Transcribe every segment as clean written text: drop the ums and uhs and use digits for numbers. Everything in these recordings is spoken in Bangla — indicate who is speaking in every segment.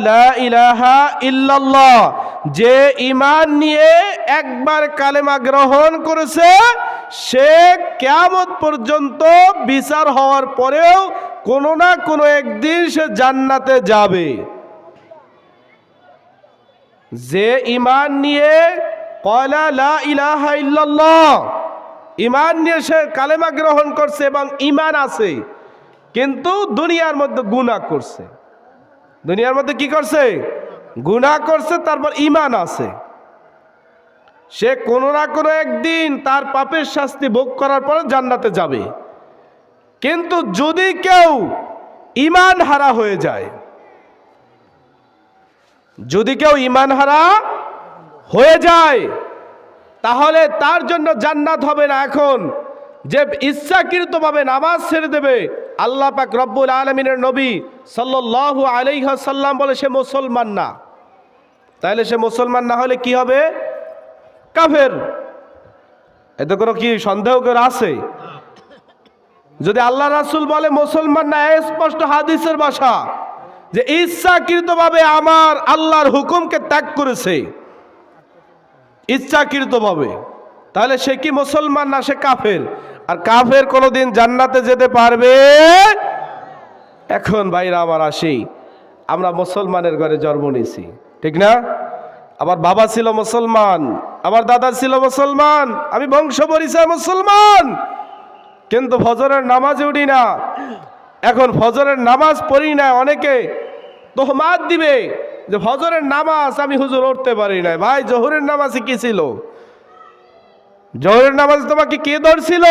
Speaker 1: লা ইলাহা ইল্লাল্লাহ, যে ঈমান নিয়ে একবার কালেমা গ্রহণ করেছে সে কিয়ামত পর্যন্ত বিচার হওয়ার পরেও কোনো না কোনো একদিন সে জান্নাতে যাবে। যে ঈমান নিয়ে ক্বালা লা ইলাহা ইল্লাল্লাহ, ঈমান নিয়ে সে কালেমা গ্রহণ করছে এবং ঈমান আছে, কিন্তু দুনিয়ার মধ্যে গুনাহ করছে, দুনিয়ার মধ্যে কি করছে? গুনাহ করছে, তারপর ঈমান আছে, সে কোনো না কোনো একদিন তার পাপের শাস্তি ভোগ করার পর জান্নাতে যাবে। কিন্তু যদি কেউ ঈমান হারা হয়ে যায়, যদি কেউ ঈমান হারা হয়ে যায়, তাহলে তার জন্য জান্নাত হবে না। এখন যে ইচ্ছাকৃতভাবে নামাজ ছেড়ে দেবে, আল্লাহ পাক রব্বুল আলামিনের নবী সাল্লাল্লাহু আলাইহি ওয়াসাল্লাম বলে সে মুসলমান না। তাহলে সে মুসলমান না হলে কি হবে? কাফের। এতে কোনো কি সন্দেহ করে আছে? যদি আল্লাহ রাসূল বলে মুসলমান না, স্পষ্ট হাদিসের ভাষা যে ইচ্ছাকৃতভাবে আমার আল্লাহর হুকুমকে ত্যাগ করেছে, ইচ্ছাকৃতভাবে, তাহলে সে কি মুসলমান না? সে কাফের। আর কাফের কোনোদিন জান্নাতে যেতে পারবে? এখন ভাইরা আমার আসি, আমরা মুসলমানের ঘরে জন্ম নিয়েছি, ঠিক না? আমার বাবা ছিল মুসলমান, আমার দাদা ছিল মুসলমান, আমি বংশ পরিচয় মুসলমান, কিন্তু ফজরের নামাজে উঠি না। এখন ফজরের নামাজ পড়ি না, অনেকে তোহমাত দিবে যে ফজরের নামাজ আমি হুজুর উঠতে পারি না। ভাই, জোহরের নামাজে কি ছিল? জোহরের নামাজে তোমাকে কে ধরছিল?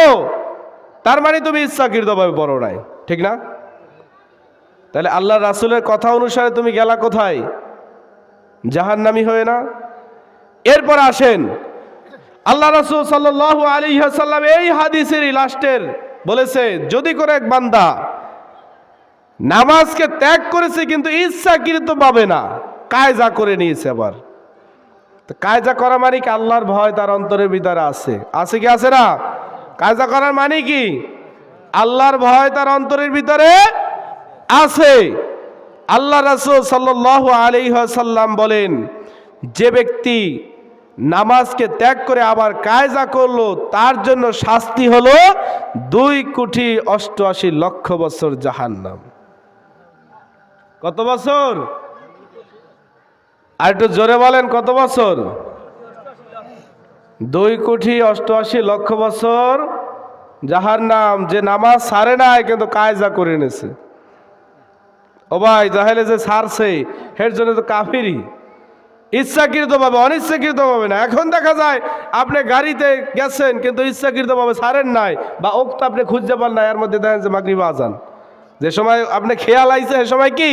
Speaker 1: তার মানে তুমি ইচ্ছাকৃতভাবে পড়ো নাই, ঠিক না? তাহলে আল্লাহ রাসূলের কথা অনুসারে তুমি গেলা কোথায়? জাহান্নামী হয়ে না? এরপর আসেন, আল্লাহ রাসূল সাল্লাল্লাহু আলাইহি ওয়াসাল্লাম এই হাদিসেরই লাস্টের বলেছে, যদি করে এক বান্দা নামাজকে ত্যাগ করেছে কিন্তু ইচ্ছাকৃতভাবে না, কায়জা করে নিয়েছে। আবার কায়জা করা মানে কি? আল্লাহর ভয় তার অন্তরের ভিতরে আছে, আছে কি আছে না? কায়জা করার মানে কি? আল্লাহর ভয় তার অন্তরের ভিতরে আছে। আল্লাহ রাসূল সাল্লাল্লাহু আলাইহি ওয়াসাল্লাম বলেন, যে ব্যক্তি নামাজকে ত্যাগ করে আবার কায়জা করলো, তার জন্য শাস্তি হলো 2,88,00,000 বছর জাহান্নাম। কত বছর? আর একটু জোরে বলেন, কত বছর? 2,88,00,000 বছর জাহান্নাম। যে নামাজ ছাড়ে নাই কিন্তু কায়জা করে নিয়েছে। ও ভাই, তাহলে যে ছাড়ছে এর জন্য তো কাফিরই, ইচ্ছাকৃতভাবে, অনিচ্ছাকৃতভাবে না। এখন দেখা যায় আপনি গাড়িতে গেছেন কিন্তু ইচ্ছাকৃতভাবে ছাড়েন নাই, বা ওক্ত আপনি খুঁজতে পান না, এর মধ্যে দেখেন যে মাগরিব আজান। যে সময় আপনি খেয়াল আইছে সে সময় কি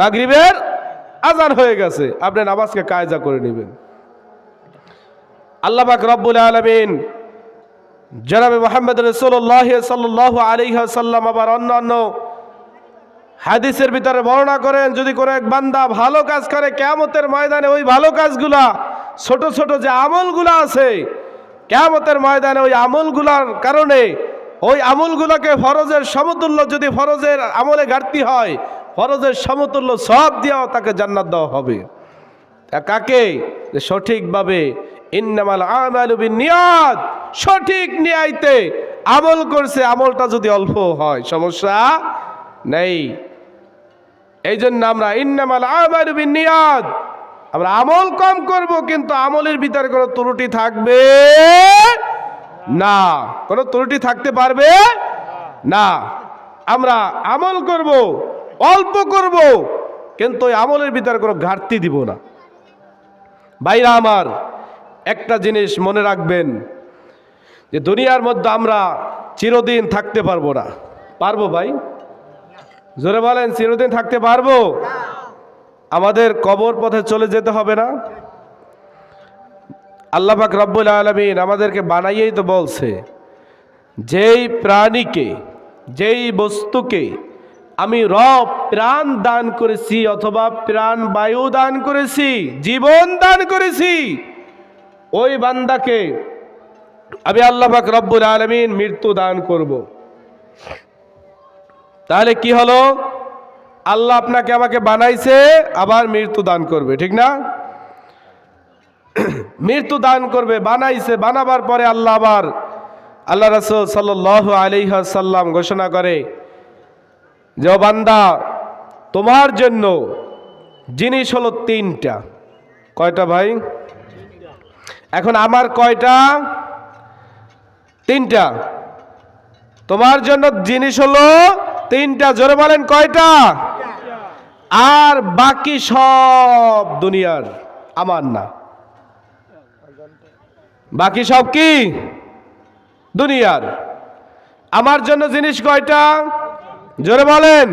Speaker 1: মাগরিবের আজান হয়ে গেছে, আপনি নামাজকে কায়জা করে নেবেন। আল্লাহ পাক রব্বুল আলামিন জনাবে মুহাম্মদ রাসূলুল্লাহ সাল্লাল্লাহু আলাইহি ওয়াসাল্লাম আবার অন্যান্য হাদিসের ভিতরে বর্ণনা করেন, যদি কোনো এক বান্দা ভালো কাজ করে, কিয়ামতের ময়দানে ওই ভালো কাজগুলা, ছোট ছোট যে আমলগুলা আছে, কিয়ামতের ময়দানে ওই আমলগুলার কারণে, ওই আমলগুলোকে ফরজের সমতুল্য, যদি ফরজের আমলে ঘাটতি হয়, ফরজের সমতুল্য সওয়াব দিয়েও তাকে জান্নাত দেওয়া হবে। কাকে? যে সঠিকভাবে ইন্নামাল আমালু বিন্নিয়াত, সঠিক নিয়াতে আমল করছে, আমলটা যদি অল্প হয় সমস্যা নেই। এই জন্য আমরা ইন্নামাল আমালু বিন্নিয়াত, আমরা আমল কম করব কিন্তু আমলের ভিতরে কোনো ত্রুটি থাকবে না, কোনো ত্রুটি থাকতে পারবে না। আমরা আমল করব, অল্প করব, কিন্তু ওই আমলের ভিতরে কোনো ঘাটতি দিব না। ভাইরা আমার, একটা জিনিস মনে রাখবেন, যে দুনিয়ার মধ্যে আমরা চিরদিন থাকতে পারবো না। পারবো ভাই? জোরে বলেন, চিরদিন থাকতে পারবো? আমাদের কবর পথে চলে যেতে হবে না? আল্লাহ পাক রব্বুল আলামিন আমাদেরকে বানাইয়েই তো বলছে, যেই প্রাণীকে, যেই বস্তুকে আমি রব প্রাণ দান করেছি, অথবা প্রাণ বায়ু দান করেছি, জীবন দান করেছি, ওই বান্দাকে আমি আল্লাহ পাক রব্বুল আলামিন মৃত্যু দান করব। তাহলে কি হলো? আল্লাহ আপনাকে আমাকে বানাইছে, আবার মৃত্যু দান করবে, ঠিক না? মৃত্যু দান করবে, বানাইছে, বানাবার পরে আল্লাহ আবার আল্লাহ রাসূল সাল্লাল্লাহু আলাইহি ওয়াসাল্লাম ঘোষণা করে যে ও বান্দা, তোমার জন্য জিনিস হলো তিনটা। কয়টা ভাই? এখন আমার কয়টা? তিনটা। তোমার জন্য জিনিস হলো তিনটা। জোরে বলেন কয়টা? আর বাকি সব দুনিয়ার, আমার না। বাকি সব কি? দুনিয়ার। আমার জন্য জিনিস কয়টা? জোরে বলেন।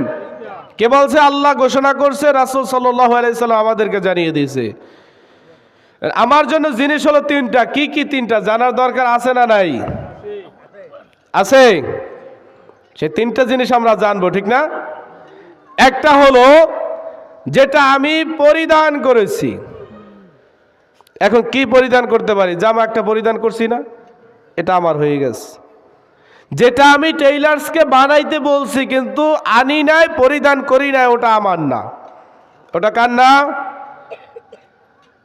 Speaker 1: কে বলছে? আল্লাহ ঘোষণা করছে, রাসূল সাল্লাল্লাহু আলাইহি সাল্লাম আমাদেরকে জানিয়ে দিয়েছে। আমার জন্য জিনিস হলো তিনটা। কি কি তিনটা জানার দরকার আছে না নাই? আছে। সেই তিনটা জিনিস আমরা জানবো, ঠিক না? একটা হলো যেটা আমি পরিধান করেছি। এখন কি পরিধান করতে পারি? জামা একটা পরিধান করছি না, এটা আমার হয়ে গেছে। যেটা আমি টেইলার্সকে বানাইতে বলছি কিন্তু আনি নাই, পরিধান করি নাই, ওটা আমার না। ওটা কার না?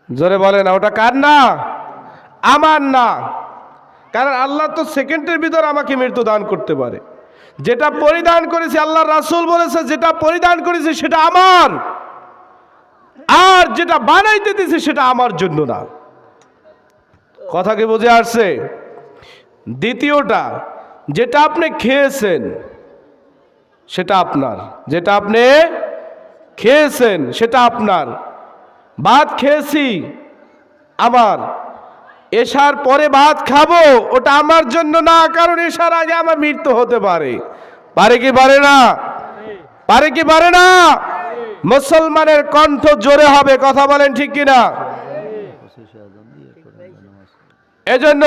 Speaker 1: জোরে বলে না, ওটা কার না? আমার না। কারণ আল্লাহ তো সেকেন্ডের ভিতর আমাকে মৃত্যু দান করতে পারে। যেটা পরিধান করেছি, আল্লাহ রাসূল বলেছে যেটা পরিধান করেছি সেটা আমার, আর যেটা বানাইতে দিয়েছি সেটা আমার জন্য না। কথা কি বুঝে আসছে? দ্বিতীয়টা, যেটা আপনি খেয়েছেন সেটা আপনার। যেটা আপনি খেয়েছেন সেটা আপনার। ভাত খেয়েছি আমার, এশার পরে ভাত খাবো, ওটা আমার জন্য না, কারণ এশার আগে আমার মৃত্যু হতে পারে। পারে কি পারে না? পারে কি পারে না? মুসলমানের কণ্ঠ জোরে হবে, কথা বলেন ঠিক কিনা? এজন্য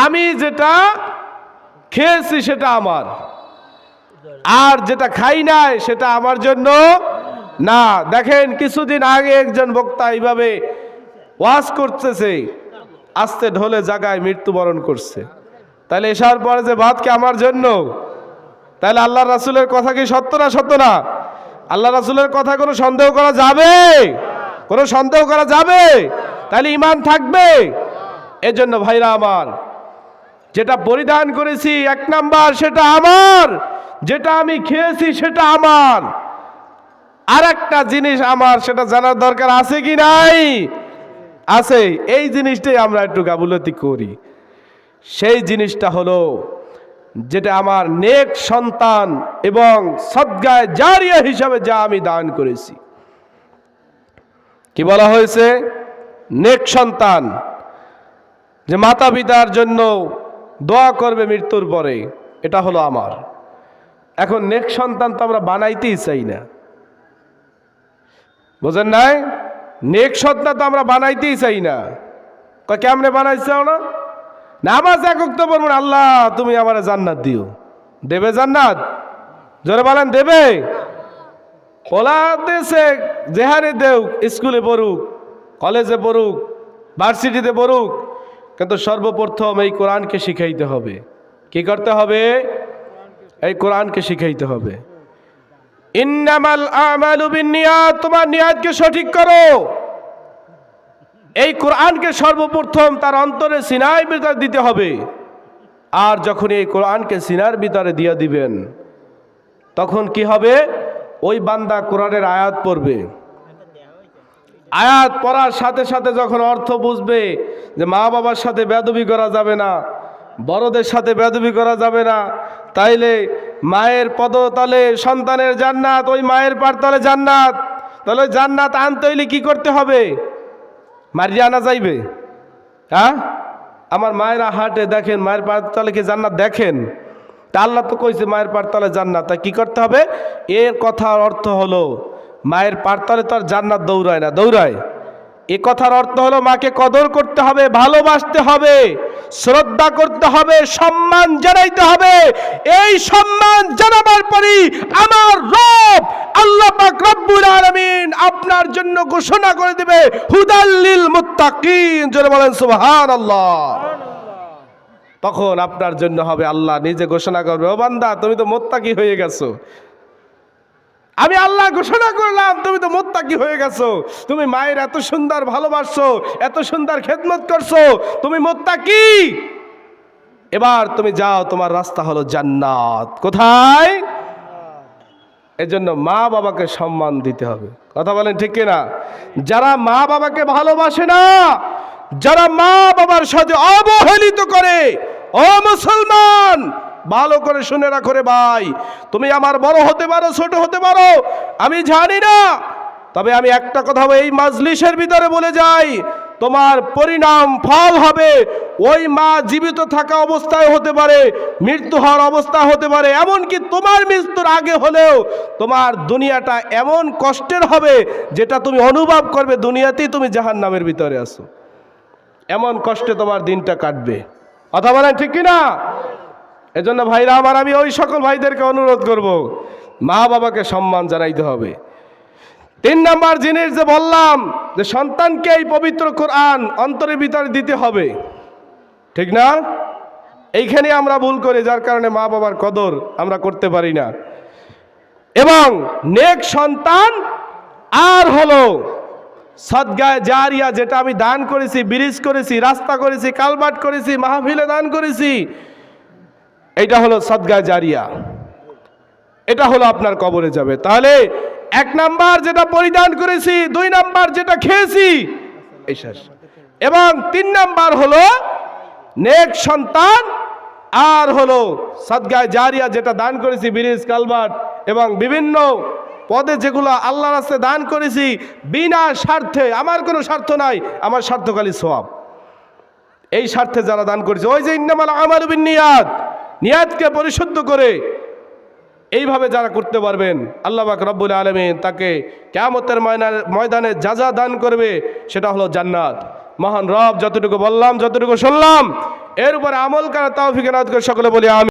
Speaker 1: আমি যেটা খেয়েছি সেটা আমার, আর যেটা খাই নাই সেটা আমার জন্য না। দেখেন কিছুদিন আগে একজন বক্তা এইভাবে ওয়াজ করতেছে, আস্তে ঢোলে জায়গায় মৃত্যুবরণ করছে। তাহলে এসার পরে যে ভাত কি আমার জন্য? তাহলে আল্লাহ রাসূলের কথা কি সত্য না সত্য না? আল্লাহ রাসূলের কথা কোনো সন্দেহ করা যাবে? কোনো সন্দেহ করা যাবে? তাহলে ঈমান থাকবে। এজন্য ভাইরা আমার, যেটা পরিধান করেছি এক নাম্বার সেটা আমার, যেটা আমি খেয়েছি সেটা আমার, আর একটা জিনিস আমার, সেটা জানার দরকার আছে কি নাই? আছে। এই জিনিসটাই আমরা একটু গাফিলতি করি। সেই জিনিসটা হলো যেটা আমার নেক সন্তান এবং সদগায়ে জারিয়া হিসাবে যা আমি দান করেছি। কি বলা হয়েছে? নেক সন্তান, যে মাতা পিতার জন্য দোয়া করবে মৃত্যুর পরে, এটা হলো আমার। এখন নেক সন্তান তো আমরা বানাইতেই চাই না, বুঝেন নাই? নেক সন্তান তো আমরা বানাইতেই চাই না। কেমনে বানাইছাও না? নামাজ একক তো বলবো না, আল্লাহ তুমি আমার জান্নাত দিও। দেবে জান্নাত? জোরে বলেন দেবে? ওলা দেশে যেহারে দেও, স্কুলে পড়ুক, কলেজে পড়ুক, ভার্সিটিতে পড়ুক, কিন্তু সর্বপ্রথম এই কোরআনকে শিখাইতে হবে। কি করতে হবে? এই কোরআনকে শিখাইতে হবে। ইন্নামাল আমালু বিন্নিয়াত, তোমার নিয়াতকে সঠিক করো। এই কোরআনকে সর্বপ্রথম তার অন্তরে সিনার ভিতরে দিতে হবে। আর যখন এই কোরআনকে সিনার ভিতরে দিয়ে দিবেন, তখন কি হবে? ওই বান্দা কোরআনের আয়াত পড়বে। আয়াত পড়ার সাথে সাথে যখন অর্থ বুঝবে যে মা বাবার সাথে বেয়াদবি করা যাবে না, বড়দের সাথে বেয়াদবি করা যাবে না, তাইলে মায়ের পদতলে সন্তানের জান্নাত, ওই মায়ের পারতলে জান্নাত, তাহলে জান্নাত আনতে হইলে কি করতে হবে? মারিয়া আনা যাইবে? হ্যাঁ, আমার মায়েরা হাটে দেখেন, মায়ের পারতলে কি জান্নাত দেখেন? তা আল্লাহ তো কইছে মায়ের পারতলে জান্নাত, তা কি করতে হবে? এর কথার অর্থ হলো মায়ের পারতলে তো আর জান্নাত দৌড়ায় না, দৌড়ায়। এ কথার অর্থ হলো মাকে কদর করতে হবে, ভালোবাসতে হবে, শ্রদ্ধা করতে হবে, সম্মান জানাইতে হবে। এই সম্মান জানাবার পরই আমার রব আল্লাহ পাক রব্বুল আলামিন আপনার জন্য ঘোষণা করে দিবে হুদাল্লিল মুত্তাকিন। জোরে বলেন সুবহানাল্লাহ। তখন আপনার জন্য হবে, আল্লাহ নিজে ঘোষণা করবে, ও বান্দা তুমি তো মুত্তাকি হয়ে গেছো। আমি আল্লাহ ঘোষণা করলাম তুমি তো মুত্তাকি হয়ে গেছো, তুমি মায়ের এত সুন্দর ভালোবাসছো, এত সুন্দর খেদমত করছো, তুমি মুত্তাকি। এবার তুমি যাও, তোমার রাস্তা হলো জান্নাত। কোথায়? এজন্য মা বাবাকে সম্মান দিতে হবে। কথা বলেন ঠিক কিনা? যারা মা বাবাকে ভালোবাসে না, যারা মা বাবার সাথে অবহেলিত করে, ও মুসলমান ভালো করে শুনে রাখো রে ভাই, তুমি আমার বড় হতে পারো, ছোট হতে পারো, আমি জানি না, তবে আমি একটা কথা এই মাজলিসের ভিতরে বলে যাই, তোমার পরিণাম ফল হবে ওই মা জীবিত থাকা অবস্থায় হতে পারে, মৃত্যু হওয়ার অবস্থা হতে পারে, এমনকি তোমার মৃত্যুর আগে হলেও তোমার দুনিয়াটা এমন কষ্টের হবে যেটা তুমি অনুভব করবে দুনিয়াতেই তুমি জাহান্নামের ভিতরে আছো। এমন কষ্টে তোমার দিনটা কাটবে। কথা বলেন ঠিক কিনা? এজন্য ভাইরা আমার, আমি ওই সকল ভাইদেরকে অনুরোধ করব, মা বাবাকে সম্মান জানাইতে হবে। 3 নাম্বার জিনিস যে বললাম, যে সন্তানকে এই পবিত্র কোরআন অন্তরের ভিতরে দিতে হবে, ঠিক না? এইখানে আমরা ভুল করি, যার কারণে মা বাবার কদর আমরা করতে পারি না। এবং নেক সন্তান আর হলো সদগায়ে জারিয়া, যেটা আমি দান করেছি, ব্রিজ করেছি, রাস্তা করেছি, কালভার্ট করেছি, মাহফিলে দান করেছি, এটা হলো সদগায়ে জারিয়া, এটা হলো আপনার কবরে যাবে। তাহলে 1 নাম্বার যেটা পরিধান করেছি, 2 নাম্বার যেটা খেয়েছি, এই শেষ। এবং 3 নাম্বার হলো নেক সন্তান আর হলো সদগায়ে জারিয়া, যেটা দান করেছি, ব্রিজ, কালভার্ট এবং বিভিন্ন পদে যেগুলো আল্লাহর রাস্তায় দান করেছি বিনা স্বার্থে, আমার কোনো স্বার্থ নাই, আমার স্বার্থ খালি সওয়াব, এই স্বার্থে যারা দান করেছে, ওই যে ইন্নামাল আমালু বিন্নিয়াত, নিয়াতকে পরিশুদ্ধ করে এইভাবে যারা করতে পারবেন, আল্লাহ পাক রব্বুল আলামিন তাকে কিয়ামতের ময়দানে যা যা দান করবে সেটা হলো জান্নাত। মহান রব যতটুকু বললাম, যতটুকু শুনলাম, এর উপরে আমল করার তৌফিক এনায়েত করে সকলে বলি আমিন।